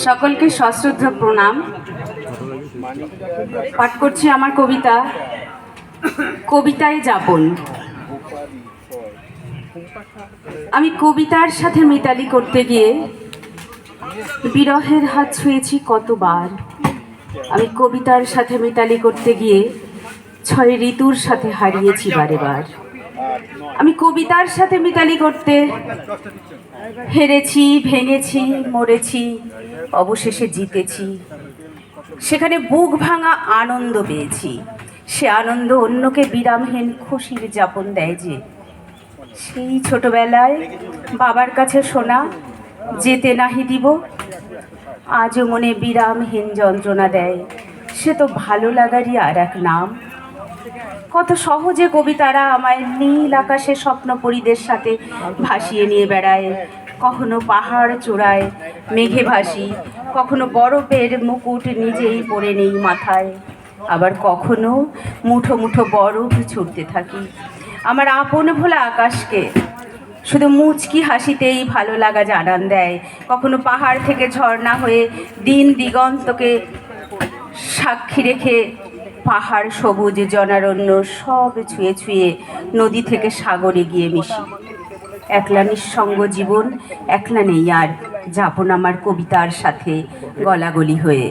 সকলকে সশ্রদ্ধ প্রণাম। পাঠ করছি আমার কবিতা কবিতায় যাপন। আমি কবিতার সাথে মিতালি করতে গিয়ে বিরহের হাত ছুঁয়েছি কতবার। আমি কবিতার সাথে মিতালি করতে গিয়ে 6 ঋতুর সাথে হারিয়েছি বারে বার। আমি কবিতার সাথে মিতালি করতে হেরেছি, ভেঙেছি, মরেছি, অবশেষে জিতেছি। সেখানে বুক ভাঙা আনন্দ পেয়েছি। সে আনন্দ অন্যকে বিরামহীন খুশির যাপন দেয় যে। সেই ছোটবেলায় বাবার কাছে শোনা যেতে নাহি দিব, আজও মনে বিরামহীন যন্ত্রণা দেয়। সে তো ভালো লাগারই আর এক নাম। কত সহজে কবিতারা আমায় নীল আকাশে স্বপ্নপরীদের সাথে ভাসিয়ে নিয়ে বেড়ায়। কখনো পাহাড় চূড়ায় মেঘে ভাসি, কখনো বরফের মুকুট নিজেই পরে নেই মাথায়, আবার কখনো মুঠো মুঠো বরফ ছুটতে থাকি আমার আপন ভোলা আকাশকে। শুধু মুচকি হাসিতেই ভালো লাগা জানান দেয়। কখনো পাহাড় থেকে ঝর্ণা হয়ে দিন দিগন্তকে সাক্ষী রেখে পাহাড়, সবুজ জনারণ্য সব ছুঁয়ে ছুঁয়ে নদী থেকে সাগরে গিয়ে মিশি। একলা নিঃসঙ্গ জীবন, একলা নেই আর যাপন আমার কবিতার সাথে গলাগলি হয়ে।